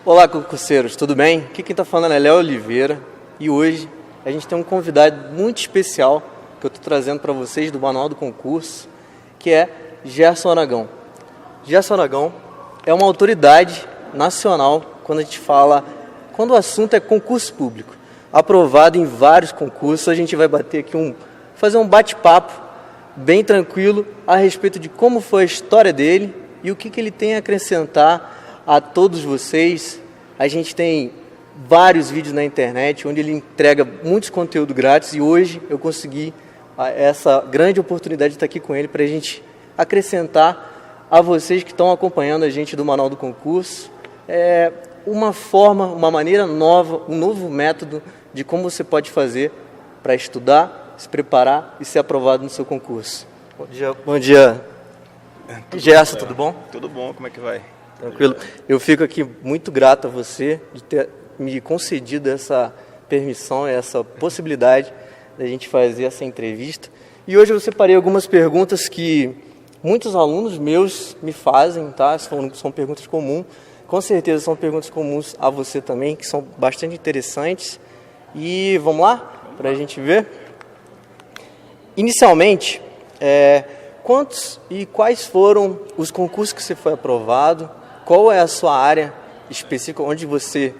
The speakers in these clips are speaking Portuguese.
Olá, concurseiros, tudo bem? Aqui quem está falando é Léo Oliveira e hoje a gente tem um convidado muito especial que eu estou trazendo para vocês do Manual do Concurso, que é Gerson Aragão. Gerson Aragão é uma autoridade nacional quando a gente fala, quando o assunto é concurso público. Aprovado em vários concursos, a gente vai bater aqui fazer um bate-papo bem tranquilo a respeito de como foi a história dele e o que ele tem a acrescentar a todos vocês. A gente tem vários vídeos na internet onde ele entrega muitos conteúdos grátis e hoje eu consegui essa grande oportunidade de estar aqui com ele para a gente acrescentar a vocês que estão acompanhando a gente do Manual do Concurso uma maneira nova, um novo método de como você pode fazer para estudar, se preparar e ser aprovado no seu concurso. Bom dia. Gerson, tudo bom? Tudo bom, como é que vai? Tranquilo. Eu fico aqui muito grato a você de ter me concedido essa permissão, essa possibilidade da gente fazer essa entrevista. E hoje eu separei algumas perguntas que muitos alunos meus me fazem, tá? São perguntas comuns. Com certeza são perguntas comuns a você também, que são bastante interessantes. E vamos lá? Para a gente ver. Inicialmente, quantos e quais foram os concursos que você foi aprovado? Qual é a sua área específica, onde você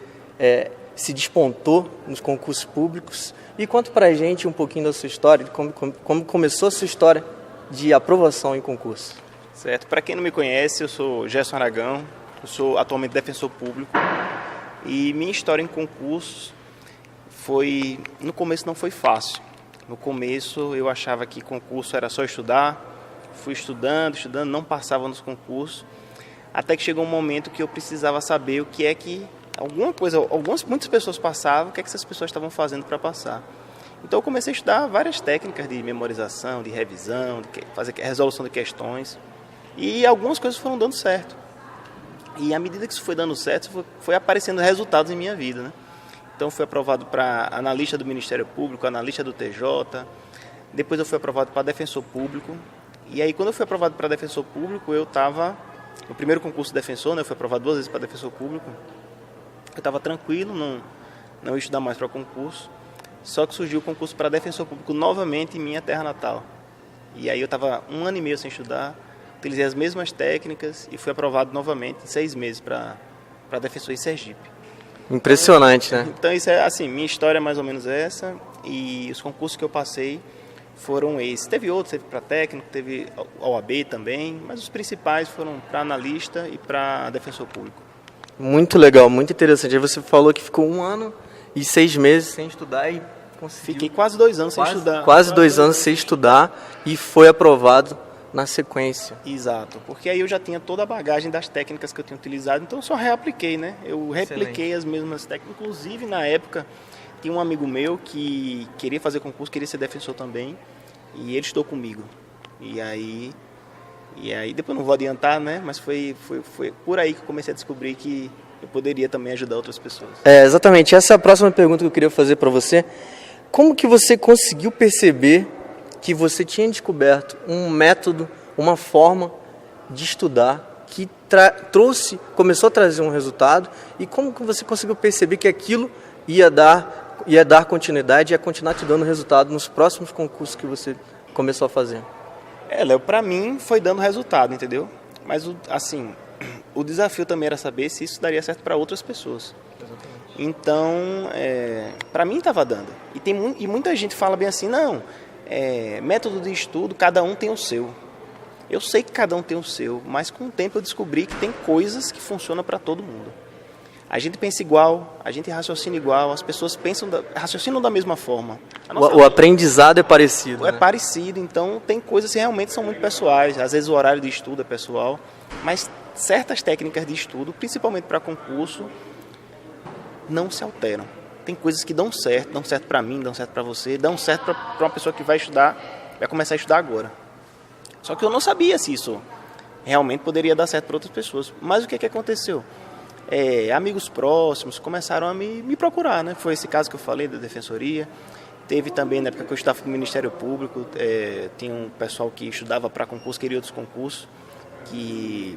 se despontou nos concursos públicos? E conta para a gente um pouquinho da sua história, de como começou a sua história de aprovação em concurso. Certo. Para quem não me conhece, eu sou Gerson Aragão, eu sou atualmente defensor público. E minha história em concursos no começo não foi fácil. No começo eu achava que concurso era só estudar, fui estudando, não passava nos concursos. Até que chegou um momento que eu precisava saber o que é que muitas pessoas passavam, o que é que essas pessoas estavam fazendo para passar. Então eu comecei a estudar várias técnicas de memorização, de revisão, de fazer resolução de questões, e algumas coisas foram dando certo. E à medida que isso foi dando certo, foi aparecendo resultados em minha vida, né? Então fui aprovado para analista do Ministério Público, analista do TJ, depois eu fui aprovado para defensor público, e aí quando eu fui aprovado para defensor público, eu estava no primeiro concurso de defensor, né, eu fui aprovado 2 vezes para defensor público. Eu estava tranquilo, não ia estudar mais para concurso. Só que surgiu o concurso para defensor público novamente em minha terra natal. E aí eu estava 1 ano e meio sem estudar, utilizei as mesmas técnicas e fui aprovado novamente em 6 meses para defensor em Sergipe. Impressionante, né? Então isso é assim, minha história é mais ou menos essa, e os concursos que eu passei foram esses. Teve outros, teve para técnico, teve OAB também, mas os principais foram para analista e para defensor público. Muito legal, muito interessante. Aí você falou que ficou 1 ano e 6 meses sem estudar e conseguiu. Fiquei quase 2 anos sem estudar. Quase 2 anos sem estudar e foi aprovado na sequência. Exato, porque aí eu já tinha toda a bagagem das técnicas que eu tinha utilizado, então eu só reapliquei, né? Eu repliquei as mesmas técnicas, inclusive na época tinha um amigo meu que queria fazer concurso, queria ser defensor também, e ele estudou comigo. E aí depois não vou adiantar, né? Mas foi por aí que eu comecei a descobrir que eu poderia também ajudar outras pessoas. Exatamente. Essa é a próxima pergunta que eu queria fazer para você. Como que você conseguiu perceber que você tinha descoberto um método, uma forma de estudar que começou a trazer um resultado, e como que você conseguiu perceber que aquilo ia dar continuidade e ia continuar te dando resultado nos próximos concursos que você começou a fazer? Léo, para mim foi dando resultado, entendeu? Mas assim, o desafio também era saber se isso daria certo para outras pessoas. Exatamente. Então, para mim estava dando. E muita gente fala bem assim, não, método de estudo, cada um tem o seu. Eu sei que cada um tem o seu, mas com o tempo eu descobri que tem coisas que funcionam para todo mundo. A gente pensa igual, a gente raciocina igual, as pessoas raciocinam da mesma forma. O aprendizado é parecido. É parecido, então tem coisas que realmente são muito pessoais. Às vezes o horário de estudo é pessoal, mas certas técnicas de estudo, principalmente para concurso, não se alteram. Tem coisas que dão certo para mim, dão certo para você, dão certo para uma pessoa que vai começar a estudar agora. Só que eu não sabia se isso realmente poderia dar certo para outras pessoas. Mas o que aconteceu? Amigos próximos começaram a me procurar, né? Foi esse caso que eu falei da defensoria. Teve também, na época que eu estava no Ministério Público, tinha um pessoal que estudava para concurso, queria outros concursos, que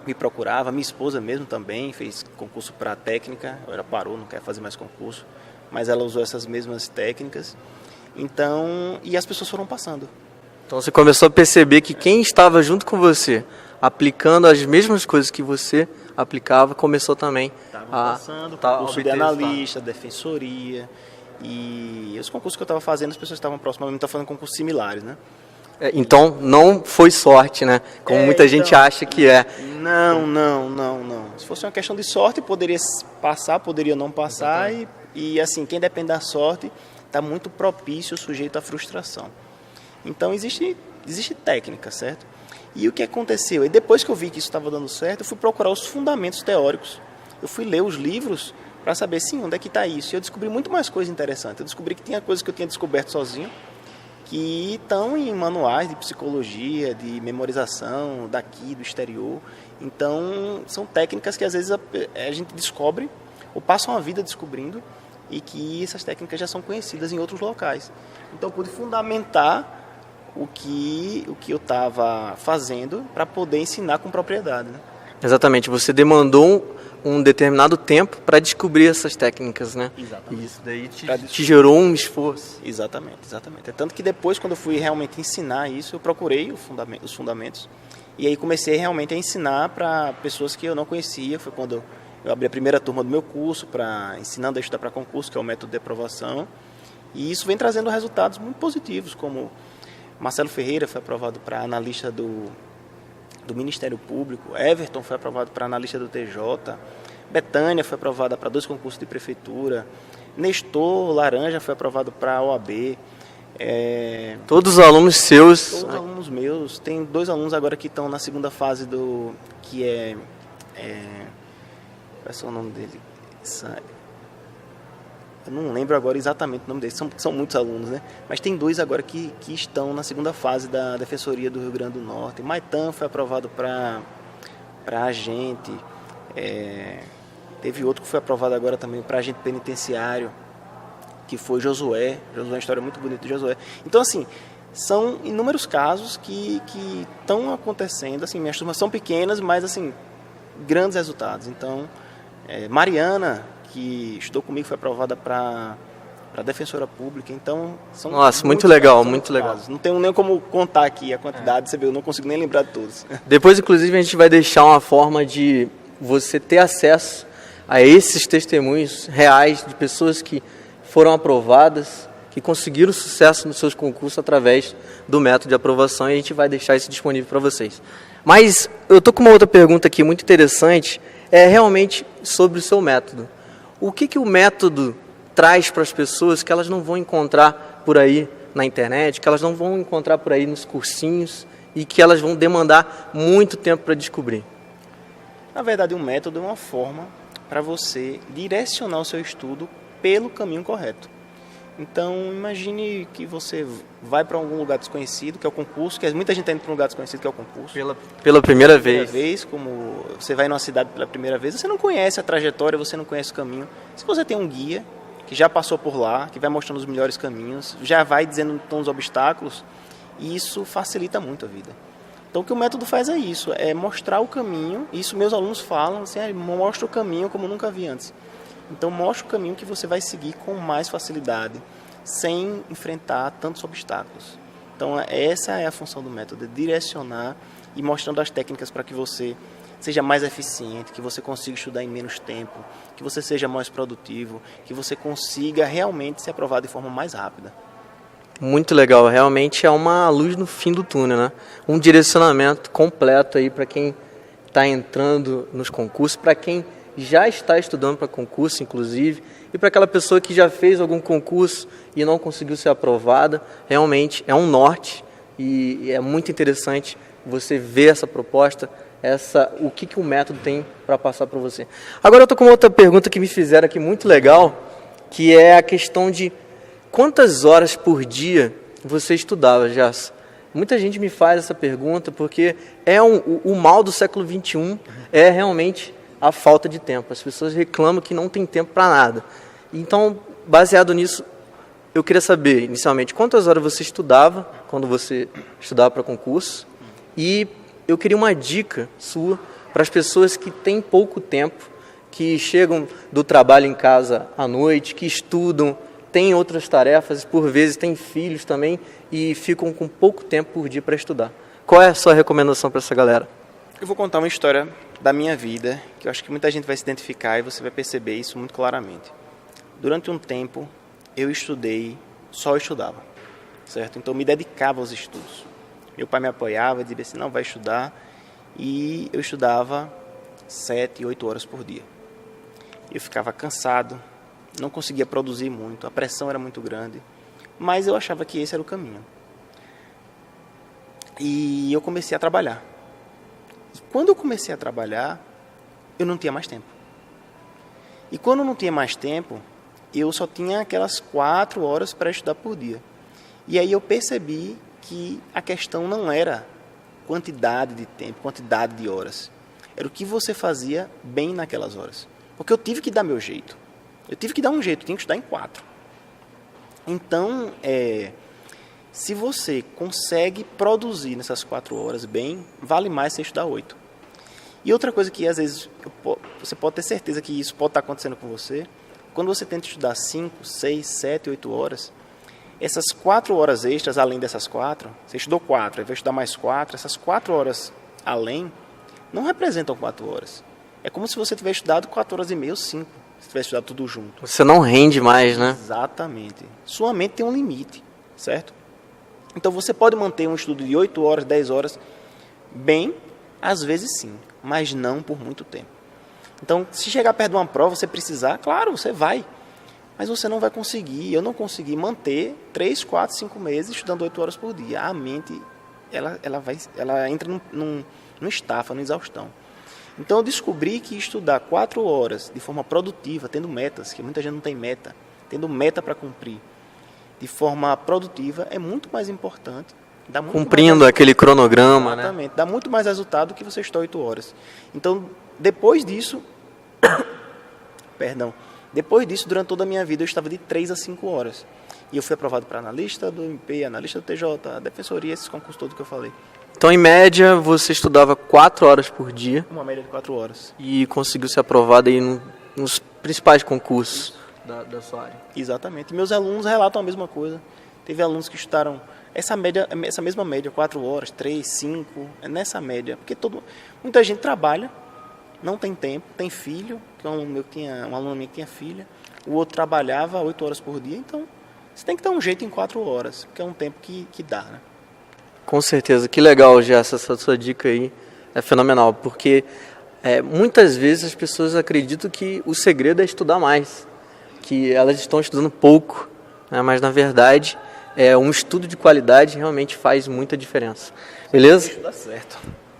me procurava, minha esposa mesmo também fez concurso para técnica, ela parou, não quer fazer mais concurso, mas ela usou essas mesmas técnicas. Então, e as pessoas foram passando. Então você começou a perceber que quem estava junto com você, aplicando as mesmas coisas que você aplicava, começou também a passando, concurso de analista, defensoria, e os concursos que eu estava fazendo, as pessoas estavam próximas, estavam fazendo concursos similares, né? Então não foi sorte, né? Como muita gente acha que é. Não. Se fosse uma questão de sorte, poderia passar, poderia não passar, e assim, quem depende da sorte está muito propício, sujeito à frustração. Então existe técnica, certo? E o que aconteceu? E depois que eu vi que isso estava dando certo, eu fui procurar os fundamentos teóricos. Eu fui ler os livros para saber, sim, onde é que está isso. E eu descobri muito mais coisa interessante. Eu descobri que tinha coisas que eu tinha descoberto sozinho, que estão em manuais de psicologia, de memorização, daqui, do exterior. Então, são técnicas que às vezes a gente descobre, ou passa uma vida descobrindo, e que essas técnicas já são conhecidas em outros locais. Então, eu pude fundamentar o que eu estava fazendo para poder ensinar com propriedade, né? Exatamente, você demandou um determinado tempo para descobrir essas técnicas, né? Exatamente. E isso daí te gerou um esforço. Exatamente. É tanto que depois, quando eu fui realmente ensinar isso, eu procurei os fundamentos e aí comecei realmente a ensinar para pessoas que eu não conhecia. Foi quando eu abri a primeira turma do meu curso, ensinando a estudar para concurso, que é o método de aprovação, e isso vem trazendo resultados muito positivos, como Marcelo Ferreira foi aprovado para analista do Ministério Público, Everton foi aprovado para analista do TJ, Betânia foi aprovada para 2 concursos de prefeitura, Nestor Laranja foi aprovado para a OAB. Todos os alunos seus? Todos os alunos meus. Tem 2 alunos agora que estão na segunda fase qual é o nome dele? Eu não lembro agora exatamente o nome deles, são muitos alunos, né? Mas tem 2 agora que estão na segunda fase da Defensoria do Rio Grande do Norte. Maitan foi aprovado para agente, teve outro que foi aprovado agora também para agente penitenciário, que foi Josué. Josué é uma história muito bonita de Josué. Então, assim, são inúmeros casos que estão acontecendo. Assim, minhas turmas são pequenas, mas, assim, grandes resultados. Então, Mariana, que estudou comigo, foi aprovada para defensora pública. Então, são muito legal, muito legal. Não tenho nem como contar aqui a quantidade, você vê, eu não consigo nem lembrar de todos. Depois, inclusive, a gente vai deixar uma forma de você ter acesso a esses testemunhos reais de pessoas que foram aprovadas, que conseguiram sucesso nos seus concursos através do método de aprovação, e a gente vai deixar isso disponível para vocês. Mas eu estou com uma outra pergunta aqui muito interessante, realmente sobre o seu método. O que o método traz para as pessoas que elas não vão encontrar por aí na internet, que elas não vão encontrar por aí nos cursinhos e que elas vão demandar muito tempo para descobrir? Na verdade, um método é uma forma para você direcionar o seu estudo pelo caminho correto. Então, imagine que você vai para algum lugar desconhecido, que é o concurso, que muita gente está indo para um lugar desconhecido, que é o concurso. Pela primeira vez. Como você vai numa cidade pela primeira vez, você não conhece a trajetória, você não conhece o caminho. Se você tem um guia que já passou por lá, que vai mostrando os melhores caminhos, já vai dizendo então os obstáculos, isso facilita muito a vida. Então, o que o método faz é isso, é mostrar o caminho. Isso meus alunos falam, assim, mostra o caminho como nunca vi antes. Então, mostra o caminho que você vai seguir com mais facilidade, sem enfrentar tantos obstáculos. Então, essa é a função do método, é direcionar e mostrando as técnicas para que você seja mais eficiente, que você consiga estudar em menos tempo, que você seja mais produtivo, que você consiga realmente ser aprovado de forma mais rápida. Muito legal, realmente é uma luz no fim do túnel, né? Um direcionamento completo aí para quem está entrando nos concursos, para quem já está estudando para concurso, inclusive, e para aquela pessoa que já fez algum concurso e não conseguiu ser aprovada. Realmente é um norte e é muito interessante você ver essa proposta, o que o método tem para passar para você. Agora eu estou com outra pergunta que me fizeram aqui muito legal, que é a questão de quantas horas por dia você estudava, Gerson? Muita gente me faz essa pergunta porque o mal do século XXI é realmente a falta de tempo. As pessoas reclamam que não tem tempo para nada. Então, baseado nisso, eu queria saber, inicialmente, quantas horas você estudava quando você estudava para concurso, e eu queria uma dica sua para as pessoas que têm pouco tempo, que chegam do trabalho em casa à noite, que estudam, têm outras tarefas, por vezes têm filhos também e ficam com pouco tempo por dia para estudar. Qual é a sua recomendação para essa galera? Eu vou contar uma história da minha vida, que eu acho que muita gente vai se identificar e você vai perceber isso muito claramente. Durante um tempo, eu estudei, só estudava, certo? Então, eu me dedicava aos estudos. Meu pai me apoiava, dizia assim, não, vai estudar. E eu estudava 7, 8 horas por dia. Eu ficava cansado, não conseguia produzir muito, a pressão era muito grande, mas eu achava que esse era o caminho. E eu comecei a trabalhar. E quando eu comecei a trabalhar, eu não tinha mais tempo. E quando eu não tinha mais tempo, eu só tinha aquelas 4 horas para estudar por dia. E aí eu percebi que a questão não era quantidade de tempo, quantidade de horas. Era o que você fazia bem naquelas horas. Porque eu tive que dar meu jeito. Eu tive que dar um jeito, eu tinha que estudar em 4. Então, se você consegue produzir nessas 4 horas bem, vale mais você estudar 8. E outra coisa que às vezes você pode ter certeza que isso pode estar acontecendo com você, quando você tenta estudar 5, 6, 7, 8 horas, essas 4 horas extras, além dessas 4, você estudou 4, aí vai estudar mais 4, essas 4 horas além, não representam 4 horas. É como se você tivesse estudado 4 horas e meia ou 5, se tivesse estudado tudo junto. Você não rende mais, né? Exatamente. Sua mente tem um limite, certo? Então você pode manter um estudo de 8 horas, 10 horas, bem, às vezes sim, mas não por muito tempo. Então, se chegar perto de uma prova, você precisar, claro, você vai. Mas você não vai conseguir, eu não consegui manter 3, 4, 5 meses estudando 8 horas por dia. A mente, ela entra num estafa, numa exaustão. Então, eu descobri que estudar 4 horas de forma produtiva, tendo metas, que muita gente não tem meta, tendo meta para cumprir, de forma produtiva, é muito mais importante. Dá muito Cumprindo mais aquele cronograma, exatamente, né? dá muito mais resultado do que você estudar 8 horas. Então, depois disso, durante toda a minha vida, eu estava de 3 a 5 horas. E eu fui aprovado para analista do MP, analista do TJ, defensoria, esses concursos todos que eu falei. Então, em média, você estudava 4 horas por dia. Uma média de 4 horas. E conseguiu ser aprovado aí nos principais concursos da sua área. Exatamente. E meus alunos relatam a mesma coisa. Teve alunos que estudaram essa mesma média, 4 horas, 3, 5, é nessa média. Porque muita gente trabalha, não tem tempo, tem filho, que um aluno meu que tinha filha, o outro trabalhava 8 horas por dia, então você tem que dar um jeito em 4 horas, porque é um tempo que dá, né? Com certeza, que legal, Gerson, essa sua dica aí é fenomenal, porque muitas vezes as pessoas acreditam que o segredo é estudar mais, que elas estão estudando pouco, né? Mas na verdade um estudo de qualidade realmente faz muita diferença, beleza? Estudar certo.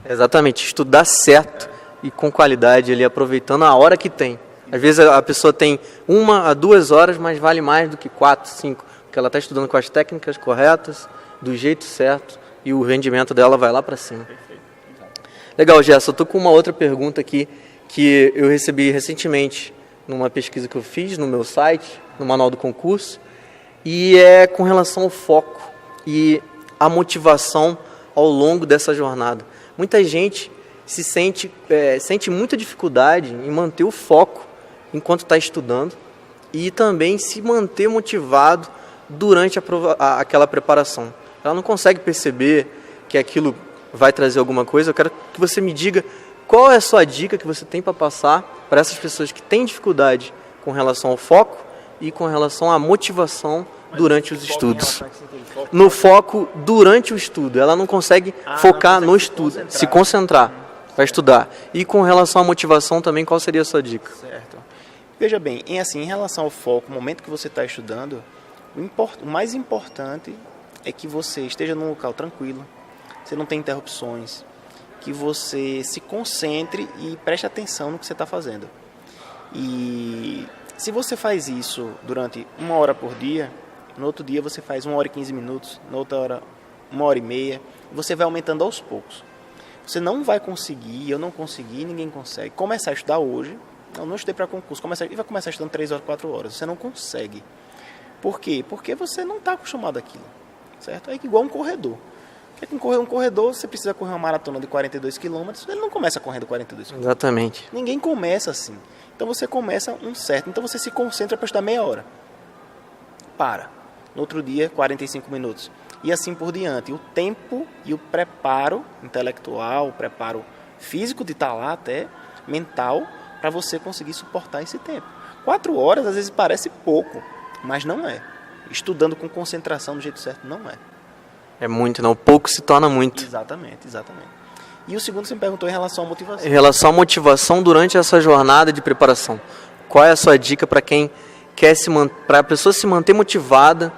Exatamente, estudar certo e com qualidade, ali, aproveitando a hora que tem. Às vezes a pessoa tem 1 a 2 horas, mas vale mais do que 4, 5, porque ela está estudando com as técnicas corretas, do jeito certo, e o rendimento dela vai lá para cima. Perfeito. Legal, Gerson, eu estou com uma outra pergunta aqui que eu recebi recentemente numa pesquisa que eu fiz no meu site, no Manual do Concurso, e é com relação ao foco e a motivação ao longo dessa jornada. Muita gente sente muita dificuldade em manter o foco enquanto está estudando e também se manter motivado durante aquela preparação. Ela não consegue perceber que aquilo vai trazer alguma coisa. Eu quero que você me diga qual é a sua dica que você tem para passar para essas pessoas que têm dificuldade com relação ao foco e com relação à motivação durante os estudos. No foco durante o estudo. Ela não consegue focar no estudo, se concentrar para estudar. E com relação à motivação também, qual seria a sua dica? Certo. Veja bem, em relação ao foco, no momento que você está estudando, o mais importante é que você esteja num local tranquilo, você não tem interrupções, que você se concentre e preste atenção no que você está fazendo. E se você faz isso durante 1 hora por dia, no outro dia você faz 1 hora e 15 minutos, na outra hora 1 hora e meia, você vai aumentando aos poucos. Você não vai conseguir, eu não consegui, ninguém consegue começar a estudar hoje, não estudei para concurso, e vai começar estudando 3 horas, 4 horas, você não consegue. Por quê? Porque você não está acostumado àquilo, certo? É igual um corredor. Porque um corredor, você precisa correr uma maratona de 42 quilômetros, ele não começa correndo 42 quilômetros. Exatamente. Ninguém começa assim. Então você começa um certo. Então você se concentra para estudar meia hora. Para. No outro dia, 45 minutos. E assim por diante. O tempo e o preparo intelectual, o preparo físico de estar lá até, mental, para você conseguir suportar esse tempo. 4 horas às vezes parece pouco, mas não é. Estudando com concentração do jeito certo, não é. É muito, não. Pouco se torna muito. Exatamente, exatamente. E o segundo você me perguntou em relação à motivação. Em relação à motivação durante essa jornada de preparação, qual é a sua dica para quem quer para a pessoa se manter motivada?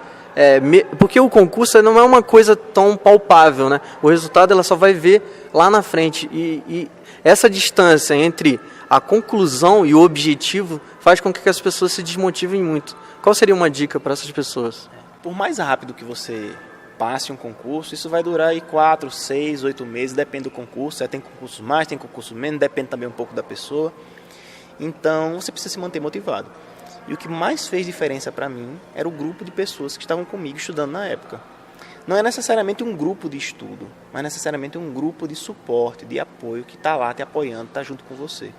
Porque o concurso não é uma coisa tão palpável, né? O resultado ela só vai ver lá na frente. E essa distância entre a conclusão e o objetivo faz com que as pessoas se desmotivem muito. Qual seria uma dica para essas pessoas? Por mais rápido que você passe um concurso, isso vai durar aí 4, 6, 8 meses, depende do concurso. Tem concursos mais, tem concursos menos, depende também um pouco da pessoa. Então, você precisa se manter motivado. E o que mais fez diferença para mim era o grupo de pessoas que estavam comigo estudando na época. Não é necessariamente um grupo de estudo, mas necessariamente um grupo de suporte, de apoio, que está lá te apoiando, está junto com você.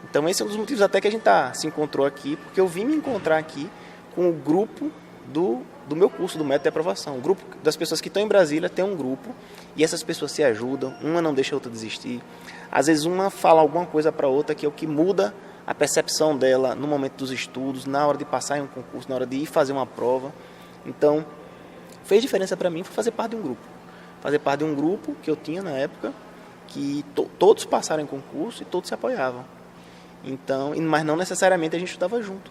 Então esse é um dos motivos até que a gente se encontrou aqui, porque eu vim me encontrar aqui com o grupo do meu curso, do método de aprovação. O grupo das pessoas que estão em Brasília tem um grupo, e essas pessoas se ajudam, uma não deixa a outra desistir. Às vezes uma fala alguma coisa para a outra que é o que muda a percepção dela no momento dos estudos, na hora de passar em um concurso, na hora de ir fazer uma prova. Então, fez diferença para mim fazer parte de um grupo. Fazer parte de um grupo que eu tinha na época, que todos passaram em concurso e todos se apoiavam. Então, mas não necessariamente a gente estudava junto.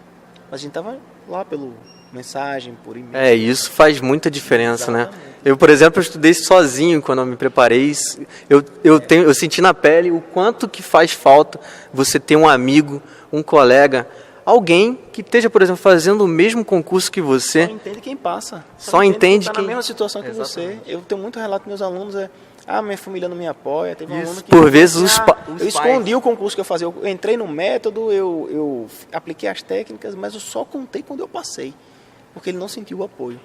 Mas a gente estava lá pelo mensagem, por e-mail. Isso faz muita diferença, né? Eu, por exemplo, estudei sozinho quando eu me preparei. Eu senti na pele o quanto que faz falta você ter um amigo, um colega, alguém que esteja, por exemplo, fazendo o mesmo concurso que você. Só entende quem passa. Só entende quem está na mesma situação que você. Eu tenho muito relato dos meus alunos, minha família não me apoia. Teve um aluno que por vezes eu escondi o concurso que eu fazia. Eu entrei no método, eu apliquei as técnicas, mas eu só contei quando eu passei, porque ele não sentiu o apoio.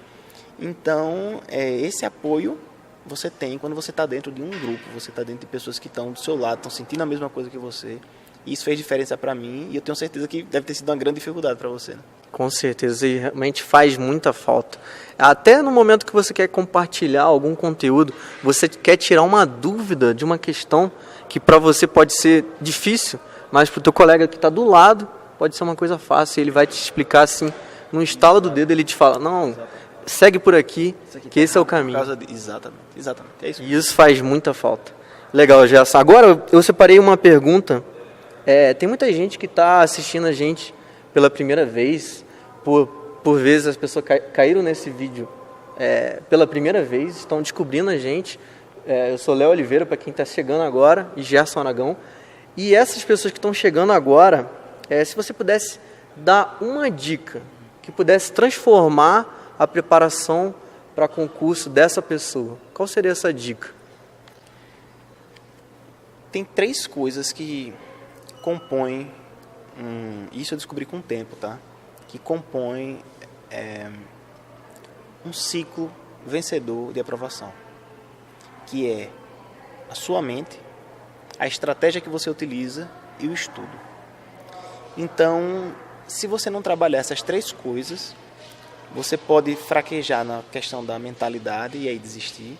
Então, esse apoio você tem quando você está dentro de um grupo, você está dentro de pessoas que estão do seu lado, estão sentindo a mesma coisa que você. E isso fez diferença para mim, e eu tenho certeza que deve ter sido uma grande dificuldade para você, né? Com certeza, e realmente faz muita falta. Até no momento que você quer compartilhar algum conteúdo, você quer tirar uma dúvida de uma questão que para você pode ser difícil, mas para o teu colega que está do lado pode ser uma coisa fácil. Ele vai te explicar assim, no estalo do dedo ele te fala, não, segue por aqui, que esse é o caminho. Exatamente. É isso. E isso faz muita falta. Legal, Gerson. Agora eu separei uma pergunta. Tem muita gente que está assistindo a gente pela primeira vez. Por vezes as pessoas caíram nesse vídeo pela primeira vez, estão descobrindo a gente. Eu sou Léo Oliveira, para quem está chegando agora, e Gerson Aragão. E essas pessoas que estão chegando agora, se você pudesse dar uma dica que pudesse transformar a preparação para concurso dessa pessoa, qual seria essa dica? Tem 3 coisas que compõem, isso eu descobri com o tempo, tá? Que compõem um ciclo vencedor de aprovação, que é a sua mente, a estratégia que você utiliza e o estudo. Então, se você não trabalhar essas 3 coisas, você pode fraquejar na questão da mentalidade e aí desistir.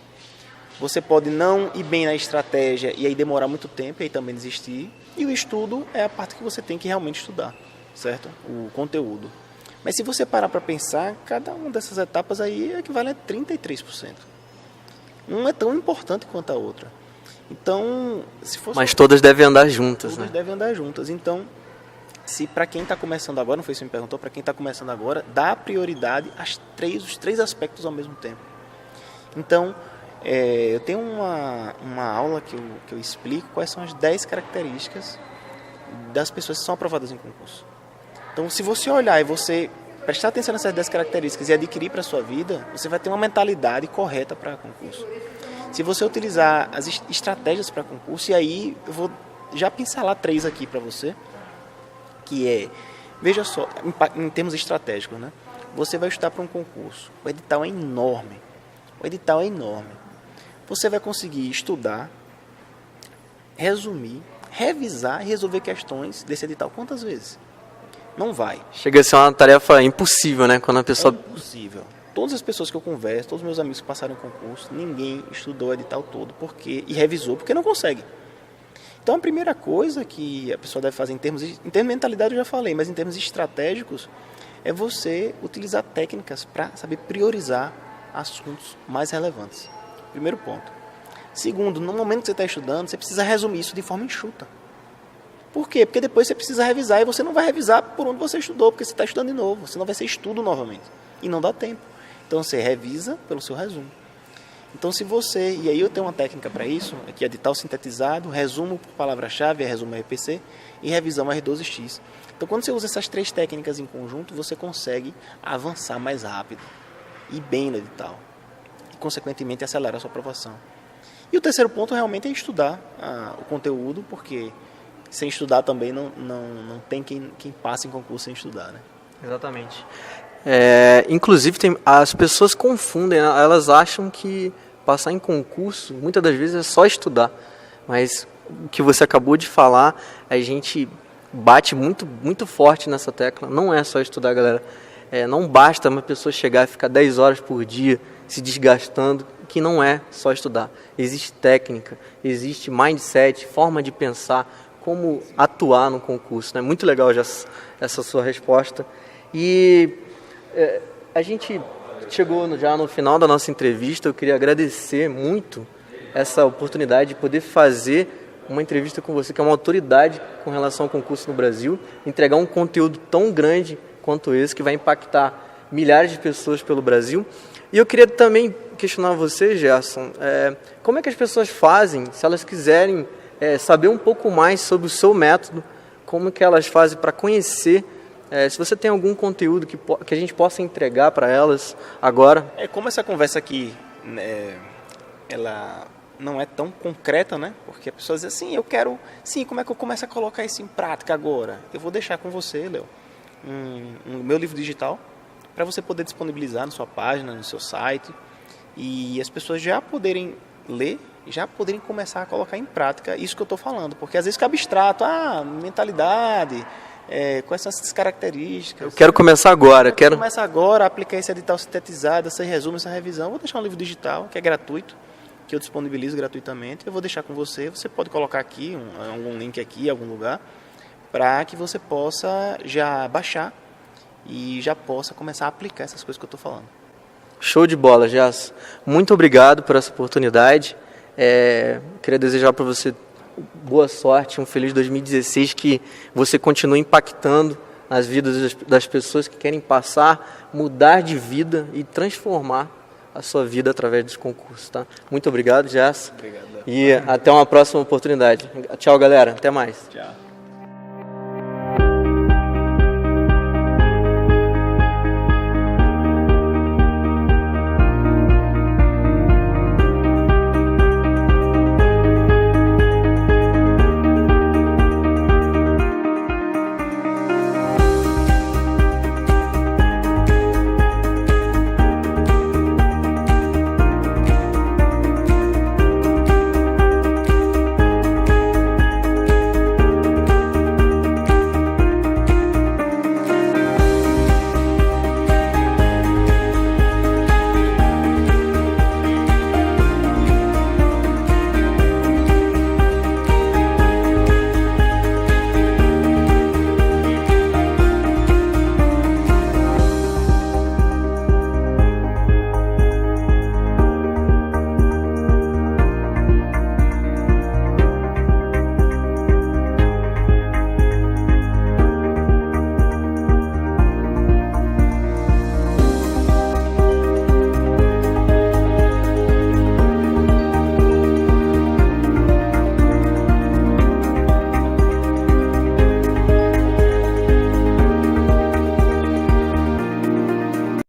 Você pode não ir bem na estratégia e aí demorar muito tempo e aí também desistir. E o estudo é a parte que você tem que realmente estudar, certo? O conteúdo. Mas se você parar para pensar, cada uma dessas etapas aí equivale a 33%. Uma é tão importante quanto a outra. Então, se fosse... Mas todas devem andar juntas, todas né? devem andar juntas. Então, se para quem está começando agora, não foi isso que você me perguntou, para quem está começando agora, dá prioridade os 3 aspectos ao mesmo tempo. Então, eu tenho uma aula que eu explico quais são as 10 características das pessoas que são aprovadas em concurso. Então, se você olhar e você prestar atenção nessas 10 características e adquirir para a sua vida, você vai ter uma mentalidade correta para concurso. Se você utilizar as estratégias para concurso, e aí eu vou já pincelar 3 aqui para você, que veja só, em termos estratégicos, né? Você vai estudar para um concurso, o edital é enorme. você vai conseguir estudar, resumir, revisar e resolver questões desse edital quantas vezes? Não vai. Chega a ser uma tarefa impossível, né? Quando a pessoa... É impossível. Todas as pessoas que eu converso, todos os meus amigos que passaram em concurso, ninguém estudou o edital todo e revisou porque não consegue. Então a primeira coisa que a pessoa deve fazer em termos de mentalidade eu já falei, mas em termos estratégicos, é você utilizar técnicas para saber priorizar assuntos mais relevantes. Primeiro ponto. Segundo, no momento que você está estudando, você precisa resumir isso de forma enxuta. Por quê? Porque depois você precisa revisar e você não vai revisar por onde você estudou, porque você está estudando de novo, senão vai ser estudo novamente. E não dá tempo. Então você revisa pelo seu resumo. Então se você, e aí eu tenho uma técnica para isso, que é edital sintetizado, resumo por palavra-chave, resumo RPC e revisão R12X. Então quando você usa essas 3 técnicas em conjunto, você consegue avançar mais rápido e bem no edital. E consequentemente acelerar a sua aprovação. E o terceiro ponto realmente é estudar o conteúdo, porque sem estudar também não tem quem passe em concurso sem estudar, né? Exatamente. Inclusive, as pessoas confundem, elas acham que passar em concurso, muitas das vezes, é só estudar. Mas o que você acabou de falar, a gente bate muito, muito forte nessa tecla. Não é só estudar, galera. Não basta uma pessoa chegar e ficar 10 horas por dia se desgastando, que não é só estudar. Existe técnica, existe mindset, forma de pensar, como atuar no concurso. É muito legal já essa sua resposta. E a gente chegou já no final da nossa entrevista. Eu queria agradecer muito essa oportunidade de poder fazer uma entrevista com você, que é uma autoridade com relação ao concurso no Brasil, entregar um conteúdo tão grande quanto esse, que vai impactar milhares de pessoas pelo Brasil. E eu queria também questionar você, Gerson, como é que as pessoas fazem, se elas quiserem saber um pouco mais sobre o seu método, como que elas fazem para conhecer, se você tem algum conteúdo que a gente possa entregar para elas agora. Como essa conversa aqui, ela não é tão concreta, né? Porque a pessoa diz assim, como é que eu começo a colocar isso em prática agora? Eu vou deixar com você, Léo, meu livro digital, para você poder disponibilizar na sua página, no seu site, e as pessoas já poderem ler, já poderem começar a colocar em prática isso que eu estou falando, porque às vezes fica abstrato, mentalidade, quais são essas características. Eu quero começar agora. Começa agora a aplicar esse edital sintetizado, esse resumo, essa revisão. Eu vou deixar um livro digital, que é gratuito, que eu disponibilizo gratuitamente, eu vou deixar com você pode colocar aqui, algum link aqui, em algum lugar, para que você possa já baixar e já possa começar a aplicar essas coisas que eu estou falando. Show de bola, Gerson. Muito obrigado por essa oportunidade. Queria desejar para você boa sorte, um feliz 2016, que você continue impactando as vidas das pessoas que querem mudar de vida e transformar a sua vida através dos concursos, tá? Muito obrigado, Gerson. Obrigado. E até uma próxima oportunidade. Tchau, galera. Até mais. Tchau.